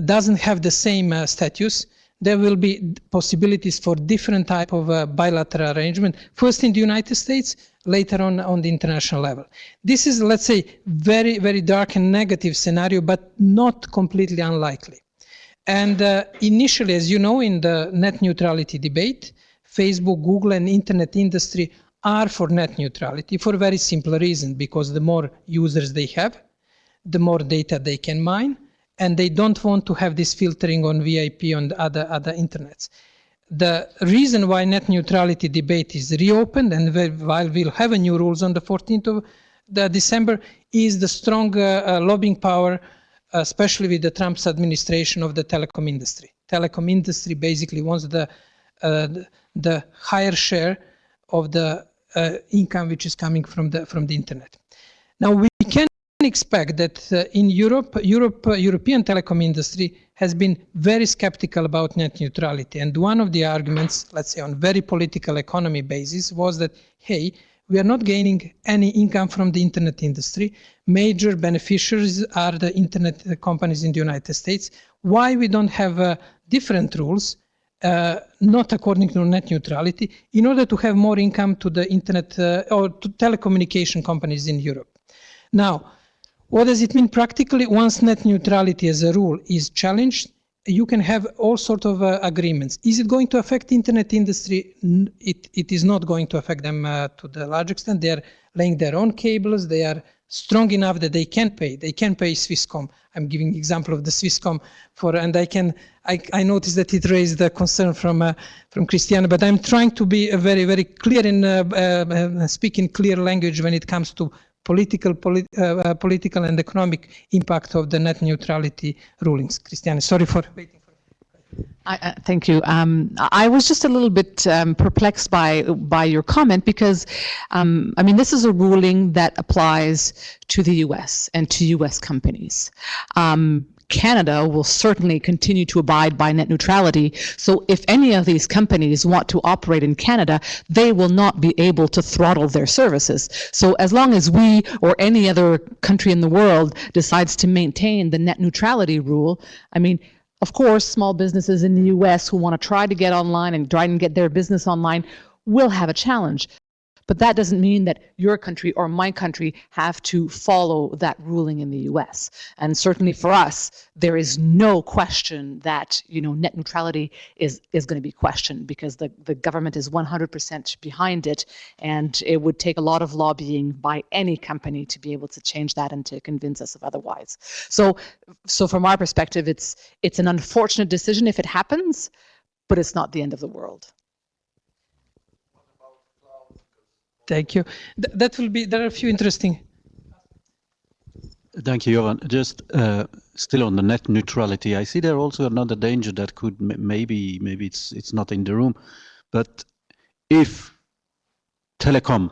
doesn't have the same status. There will be possibilities for different type of bilateral arrangement, first in the United States, later on the international level. This is, let's say, very, very dark and negative scenario, but not completely unlikely. And initially, as you know, in the net neutrality debate, Facebook, Google, and internet industry are for net neutrality for a very simple reason, because the more users they have, the more data they can mine, and they don't want to have this filtering on VIP on the other internets. The reason why net neutrality debate is reopened, and while we'll have a new rules on the 14th of December, is the strong lobbying power, especially with the Trump's administration, of the telecom industry. Telecom industry basically wants the higher share of the income which is coming from the internet. Now we can expect that in European telecom industry has been very skeptical about net neutrality, and one of the arguments, let's say on very political economy basis, was that, hey, we are not gaining any income from the internet industry. Major beneficiaries are the internet companies in the United States. Why we don't have different rules, not according to net neutrality, in order to have more income to the internet or to telecommunication companies in Europe? Now, what does it mean practically? Once net neutrality as a rule is challenged, you can have all sorts of agreements. Is it going to affect the internet industry? It is not going to affect them to the large extent. They are laying their own cables. They are strong enough that they can pay. They can pay Swisscom. I'm giving example of the Swisscom and I noticed that it raised the concern from Christiana, but I'm trying to be very, very clear in speaking clear language when it comes to political and economic impact of the net neutrality rulings. Christiane, sorry for waiting. Thank you. I was just a little bit perplexed by your comment because, I mean, this is a ruling that applies to the U.S. and to U.S. companies. Canada will certainly continue to abide by net neutrality. So if any of these companies want to operate in Canada, they will not be able to throttle their services. So as long as we or any other country in the world decides to maintain the net neutrality rule, I mean, of course, small businesses in the US who want to try to get online and try and get their business online will have a challenge. But that doesn't mean that your country or my country have to follow that ruling in the US. And certainly for us, there is no question that, you know, net neutrality is going to be questioned because the government is 100% behind it, and it would take a lot of lobbying by any company to be able to change that and to convince us of otherwise. So from our perspective, it's an unfortunate decision if it happens, but it's not the end of the world. Thank you. That will be, there are a few interesting. Thank you, Jovan. Just still on the net neutrality, I see there also another danger that could maybe it's not in the room, but if telecom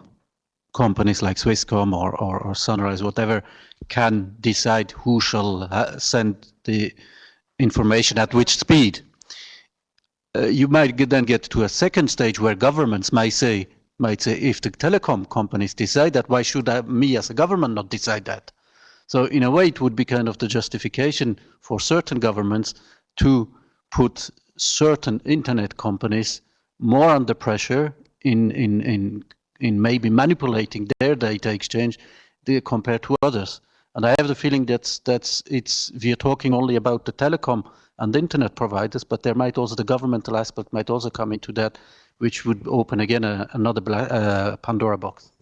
companies like Swisscom or Sunrise, whatever, can decide who shall send the information at which speed, you might then get to a second stage where governments might say, if the telecom companies decide that, why should me as a government not decide that? So in a way, it would be kind of the justification for certain governments to put certain internet companies more under pressure in maybe manipulating their data exchange compared to others. And I have the feeling we are talking only about the telecom and the internet providers, but there might also, the governmental aspect might also come into that, which would open again another Pandora box.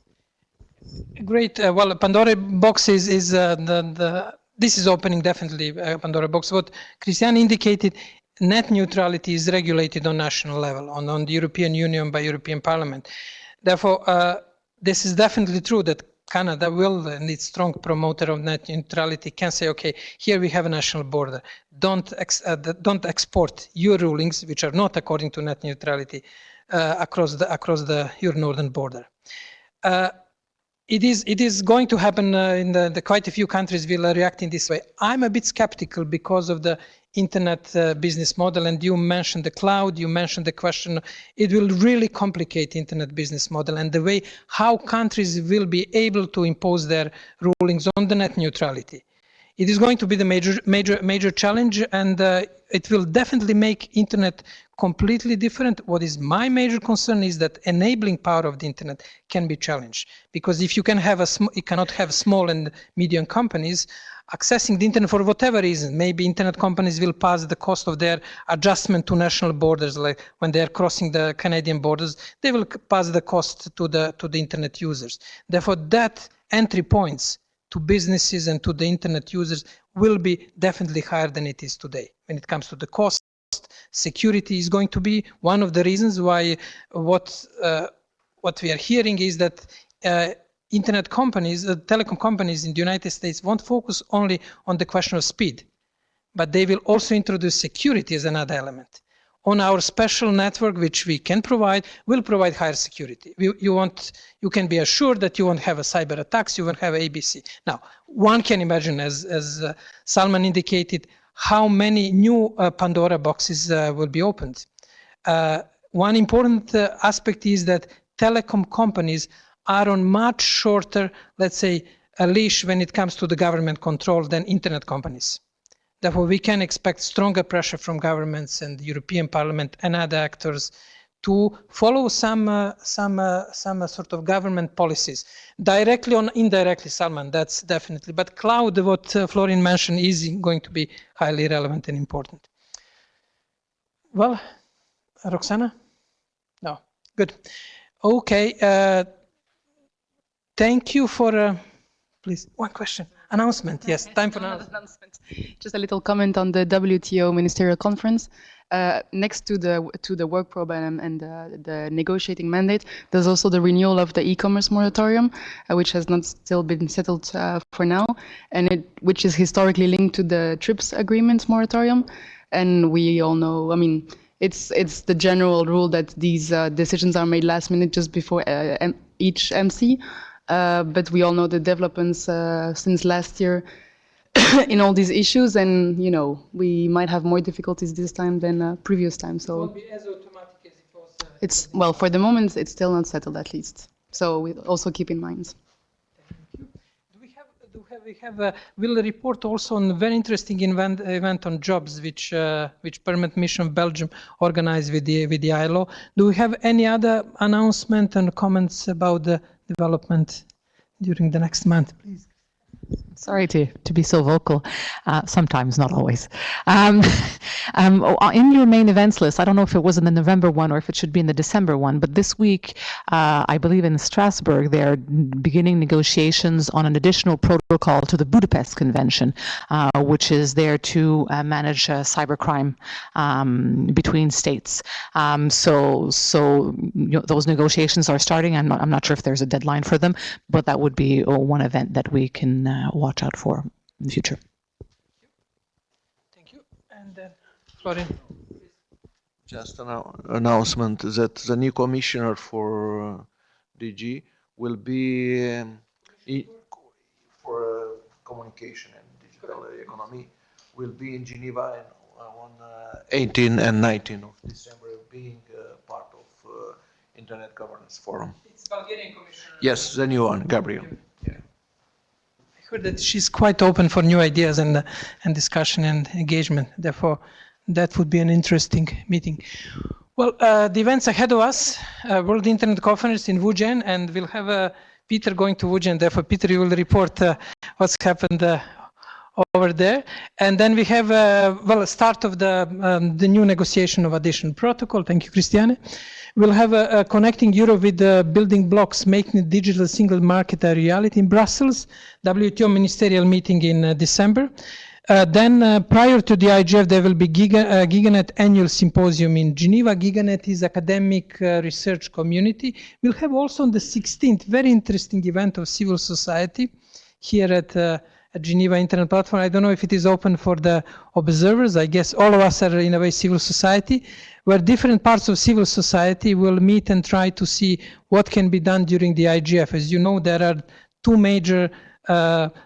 Great. Well, Pandora box is this is opening definitely a Pandora box. What Christiane indicated, net neutrality is regulated on national level, on the European Union by European Parliament. Therefore, this is definitely true that Canada will, and it's strong promoter of net neutrality, can say, okay, here we have a national border. Don't export your rulings, which are not according to net neutrality, across your northern border. It is going to happen in the quite a few countries will react in this way. I'm a bit skeptical because of the internet business model, and you mentioned the cloud, you mentioned the question. It will really complicate internet business model and the way how countries will be able to impose their rulings on the net neutrality. It is going to be the major challenge, and it will definitely make internet completely different. What is my major concern is that enabling power of the internet can be challenged, because if you cannot have small and medium companies accessing the internet for whatever reason. Maybe internet companies will pass the cost of their adjustment to national borders, like when they are crossing the Canadian borders, they will pass the cost to the internet users. Therefore, that entry points to businesses and to the internet users will be definitely higher than it is today. When it comes to the cost, security is going to be one of the reasons why what we are hearing is that internet companies, telecom companies in the United States won't focus only on the question of speed, but they will also introduce security as another element. On our special network, which we can provide, will provide higher security. You can be assured that you won't have a cyber attacks, you won't have ABC. Now, one can imagine, as Salman indicated, how many new Pandora boxes will be opened. One important aspect is that telecom companies are on much shorter, let's say, a leash when it comes to the government control than internet companies. Therefore, we can expect stronger pressure from governments and the European Parliament and other actors to follow some sort of government policies, directly or indirectly, Salman, that's definitely. But cloud, what Florian mentioned, is going to be highly relevant and important. Well, Roxana? No, good. Okay, thank you for, please, one question. Announcement, yes, time for announcement. Just a little comment on the WTO Ministerial Conference. next to the work program and the negotiating mandate, there's also the renewal of the e-commerce moratorium, which has not still been settled for now, and which is historically linked to the TRIPS agreement moratorium. And we all know, I mean, it's the general rule that these decisions are made last minute just before each MC. But we all know the developments since last year in all these issues, and you know, we might have more difficulties this time than previous time. So it won't be as automatic as it was. it's, well, for the moment, it's still not settled at least. So we also keep in mind. We'll report also on a very interesting event on jobs, which Permanent Mission of Belgium organized with the ILO. Do we have any other announcement and comments about the development during the next month, please? Sorry to be so vocal, sometimes, not always. In your main events list, I don't know if it was in the November one or if it should be in the December one, but this week, I believe in Strasbourg, they're beginning negotiations on an additional protocol to the Budapest Convention, which is there to manage cybercrime between states. So you know, those negotiations are starting. I'm not sure if there's a deadline for them, but that would be one event that we can watch out for in the future. Thank you. And then, Florin. Just an announcement that the new commissioner for DG will be for communication and digital economy will be in Geneva on 18 and 19 of December, being part of Internet Governance Forum. It's Bulgarian commissioner. Yes, the new one, Gabriel. That she's quite open for new ideas and discussion and engagement. Therefore, that would be an interesting meeting. Well, the events ahead of us, World Internet Conference in Vujen, and we'll have Peter going to Vujen. Therefore, Peter, you will report what's happened over there. And then we have, well, a start of the new negotiation of additional protocol. Thank you, Christiane. We'll have Connecting Europe with the Building Blocks, Making the Digital Single Market a Reality in Brussels, WTO ministerial meeting in December. Then prior to the IGF, there will be GigaNet annual symposium in Geneva. GigaNet is academic research community. We'll have also on the 16th, very interesting event of civil society here at Geneva Internet Platform. I don't know if it is open for the observers. I guess all of us are in a way civil society, where different parts of civil society will meet and try to see what can be done during the IGF. As you know, there are two major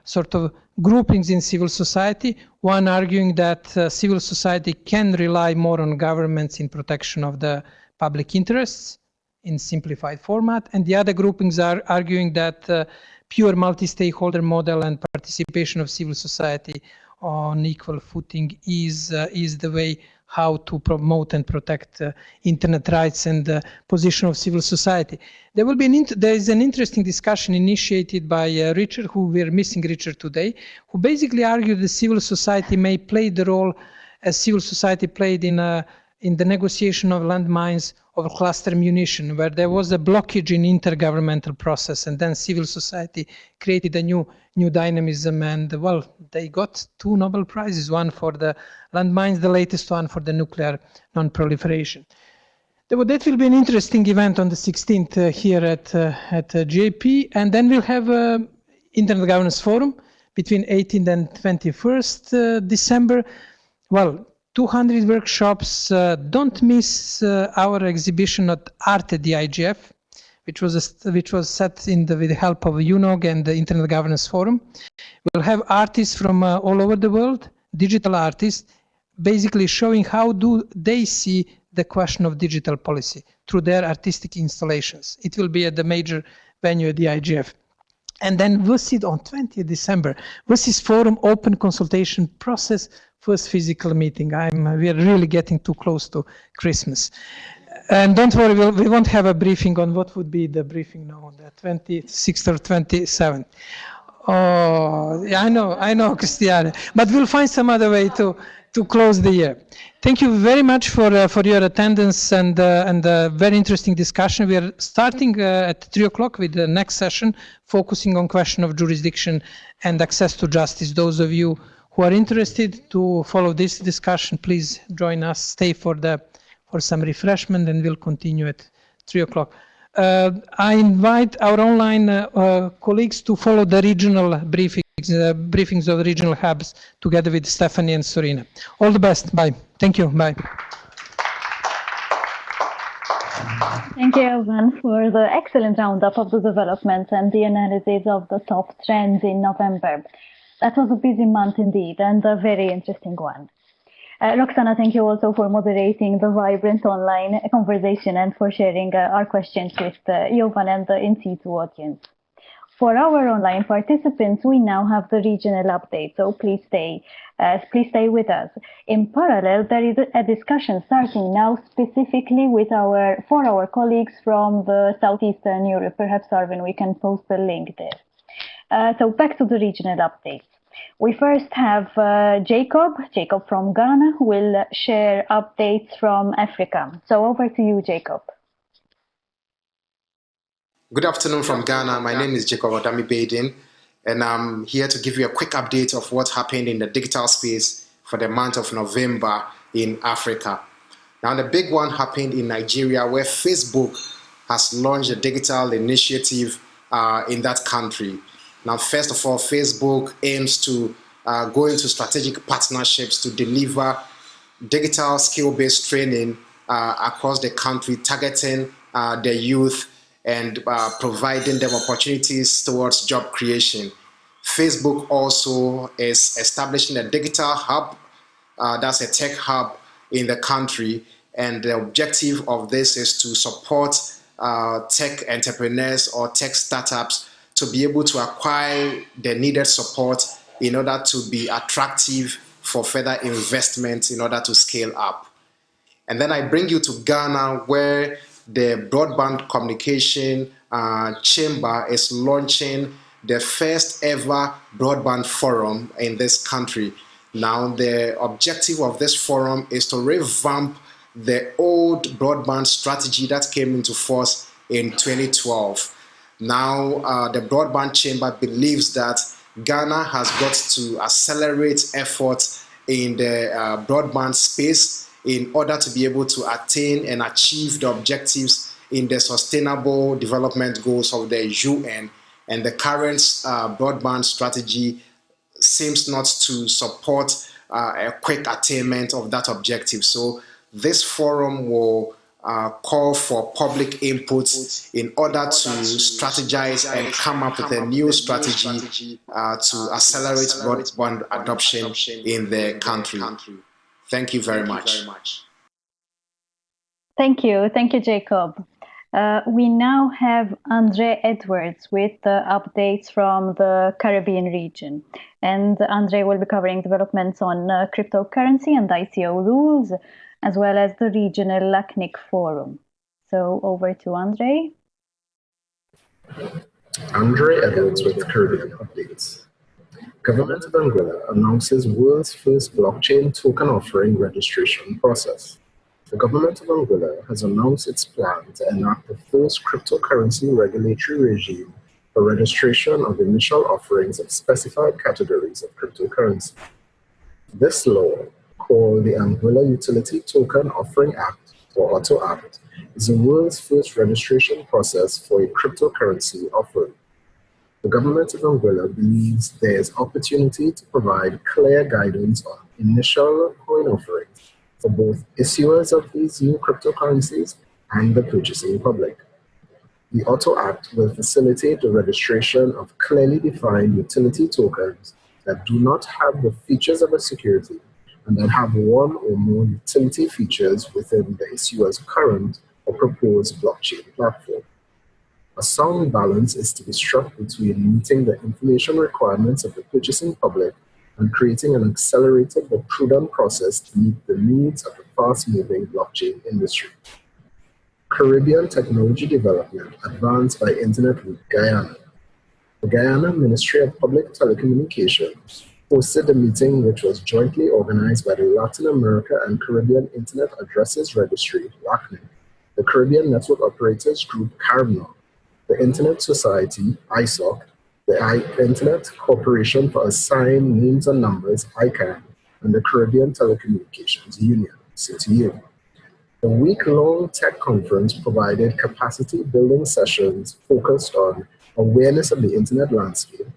sort of groupings in civil society. One arguing that civil society can rely more on governments in protection of the public interests in simplified format, and the other groupings are arguing that pure multi-stakeholder model and participation of civil society on equal footing is the way how to promote and protect internet rights and the position of civil society. There will be there is an interesting discussion initiated by Richard, who we are missing Richard today, who basically argued that civil society may play the role as civil society played in the negotiation of landmines of cluster munition, where there was a blockage in intergovernmental process, and then civil society created a new dynamism, and well, they got 2 Nobel Prizes, one for the landmines, the latest one for the nuclear non-proliferation. That will be an interesting event on the 16th here at JP, and then we'll have Internet Governance Forum between 18th and 21st December. Well, 200 workshops. Don't miss our exhibition at Art at the IGF, which was set with the help of UNOG and the Internet Governance Forum. We'll have artists from all over the world, digital artists, basically showing how do they see the question of digital policy through their artistic installations. It will be at the major venue at the IGF. And then VUSID on 20th December. VUSID Forum Open Consultation Process, first physical meeting. We are really getting too close to Christmas. And don't worry, we won't have a briefing on what would be the briefing now on the 26th or 27th. Oh, yeah, I know, Christiane. But we'll find some other way to close the year. Thank you very much for your attendance and a very interesting discussion. We are starting at 3 o'clock with the next session, focusing on question of jurisdiction and access to justice. Those of you who are interested to follow this discussion, please join us. Stay for some refreshment, and we'll continue at 3 o'clock. I invite our online colleagues to follow the regional briefings of the regional hubs together with Stephanie and Sorina. All the best. Bye. Thank you. Bye. Thank you, Jovan, for the excellent roundup of the developments and the analysis of the top trends in November. That was a busy month indeed, and a very interesting one. Roxana, thank you also for moderating the vibrant online conversation and for sharing our questions with Jovan and the in situ audience. For our online participants, we now have the regional update, so please stay with us. In parallel, there is a discussion starting now specifically for our colleagues from the Southeastern Europe. Perhaps, Arvin, we can post the link there. So back to the regional updates. We first have Jacob from Ghana, who will share updates from Africa. So over to you, Jacob. Good afternoon from Ghana. My name is Jacob Odami Baden, and I'm here to give you a quick update of what happened in the digital space for the month of November in Africa. Now, the big one happened in Nigeria, where Facebook has launched a digital initiative in that country. Now, first of all, Facebook aims to go into strategic partnerships to deliver digital skill-based training across the country, targeting the youth and providing them opportunities towards job creation. Facebook also is establishing a digital hub, that's a tech hub in the country, and the objective of this is to support tech entrepreneurs or tech startups to be able to acquire the needed support in order to be attractive for further investment in order to scale up. And then I bring you to Ghana, where the Broadband Communication Chamber is launching the first ever broadband forum in this country. Now, the objective of this forum is to revamp the old broadband strategy that came into force in 2012. Now, the Broadband Chamber believes that Ghana has got to accelerate efforts in the broadband space in order to be able to attain and achieve the objectives in the Sustainable Development Goals of the UN. And the current broadband strategy seems not to support a quick attainment of that objective. So this forum will call for public input in order to strategize and come up with a new strategy to accelerate broadband adoption in the country. Thank you very much. Thank you, Jacob. We now have Andre Edwards with the updates from the Caribbean region. And Andre will be covering developments on cryptocurrency and ICO rules, as well as the regional LACNIC forum. So over to Andre. Andre Edwards with Caribbean updates. Government of Angola announces world's first blockchain token offering registration process. The government of Angola has announced its plan to enact the first cryptocurrency regulatory regime for registration of initial offerings of specified categories of cryptocurrency. This law, called the Angola Utility Token Offering Act, or AUTO Act, is the world's first registration process for a cryptocurrency offering. The government of Angola believes there is opportunity to provide clear guidance on initial coin offerings for both issuers of these new cryptocurrencies and the purchasing public. The AUTO Act will facilitate the registration of clearly defined utility tokens that do not have the features of a security and that have one or more utility features within the issuer's current or proposed blockchain platform. A sound balance is to be struck between meeting the information requirements of the purchasing public and creating an accelerated but prudent process to meet the needs of the fast-moving blockchain industry. Caribbean technology development advanced by Internet Week Guyana. The Guyana Ministry of Public Telecommunications hosted a meeting which was jointly organized by the Latin America and Caribbean Internet Addresses Registry, LACNIC, the Caribbean Network Operators Group, CARIBNOG, the Internet Society, ISOC, the Internet Corporation for Assigned Names and Numbers, ICANN, and the Caribbean Telecommunications Union, CTU. The week-long tech conference provided capacity-building sessions focused on awareness of the Internet landscape,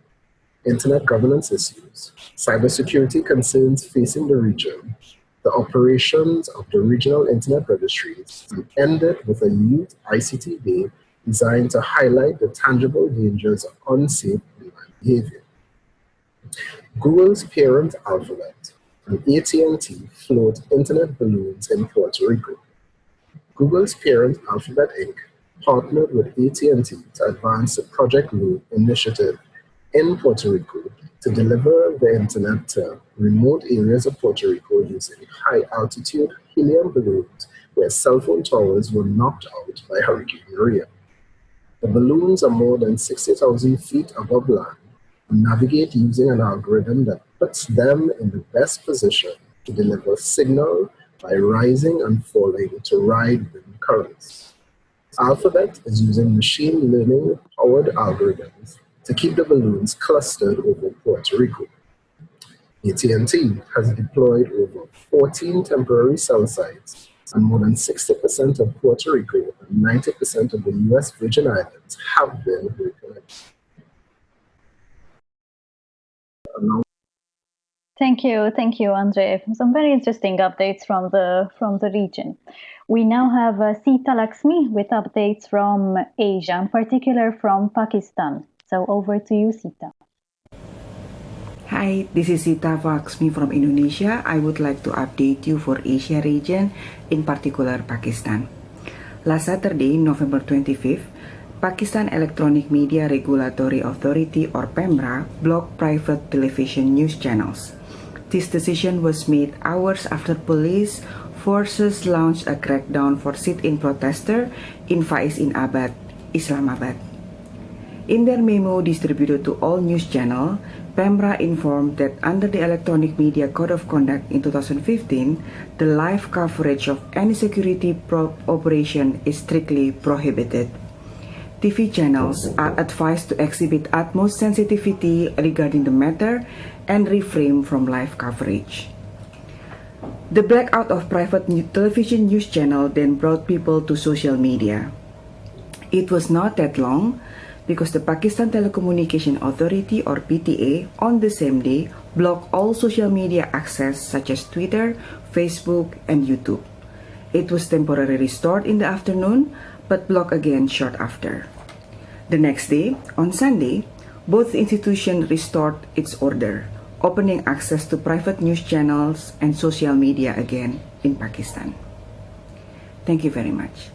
Internet governance issues, cybersecurity concerns facing the region, the operations of the regional Internet registries, and ended with a youth ICT day designed to highlight the tangible dangers of unsafe online behavior. Google's parent Alphabet and AT&T float Internet balloons in Puerto Rico. Google's parent Alphabet Inc. partnered with AT&T to advance the Project Loop initiative in Puerto Rico to deliver the Internet to remote areas of Puerto Rico using high-altitude helium balloons where cell phone towers were knocked out by Hurricane Maria. The balloons are more than 60,000 feet above land and navigate using an algorithm that puts them in the best position to deliver signal by rising and falling to ride wind currents. Alphabet is using machine learning-powered algorithms to keep the balloons clustered over Puerto Rico. AT&T has deployed over 14 temporary cell sites, and more than 60% of Puerto Rico and 90% of the U.S. Virgin Islands have been reconnected. Thank you, Andre. Some very interesting updates from the region. We now have Sita Lakshmi with updates from Asia, in particular from Pakistan. So over to you, Sita. Hi, this is Sita Lakshmi from Indonesia. I would like to update you for Asia region, in particular Pakistan. Last Saturday, November 25th, Pakistan Electronic Media Regulatory Authority or PEMRA blocked private television news channels. This decision was made hours after police forces launched a crackdown for sit-in protesters in Faiz in Abad, Islamabad. In their memo distributed to all news channels, PEMRA informed that under the Electronic Media Code of Conduct in 2015, the live coverage of any security operation is strictly prohibited. TV channels are advised to exhibit utmost sensitivity regarding the matter and refrain from live coverage. The blackout of private television news channel then brought people to social media. It was not that long because the Pakistan Telecommunication Authority or PTA on the same day blocked all social media access such as Twitter, Facebook, and YouTube. It was temporarily restored in the afternoon but blocked again short after. The next day, on Sunday, both institutions restored its order, opening access to private news channels and social media again in Pakistan. Thank you very much.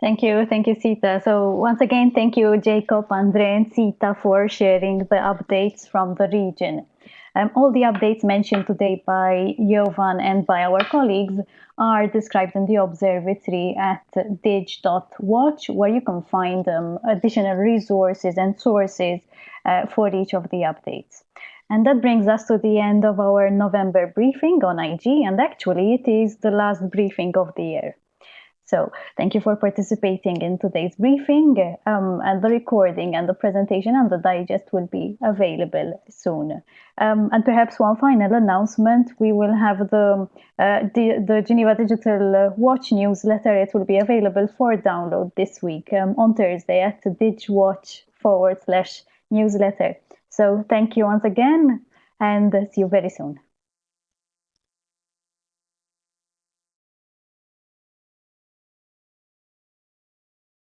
Thank you, Sita. So once again, thank you, Jacob, Andre, and Sita for sharing the updates from the region. All the updates mentioned today by Jovan and by our colleagues are described in the observatory at dig.watch, where you can find additional resources and sources for each of the updates. And that brings us to the end of our November briefing on IG, and actually it is the last briefing of the year. So thank you for participating in today's briefing, and the recording and the presentation and the digest will be available soon. And perhaps one final announcement, we will have the Geneva Digital Watch newsletter. It will be available for download this week on Thursday at digwatch/newsletter. So thank you once again and see you very soon.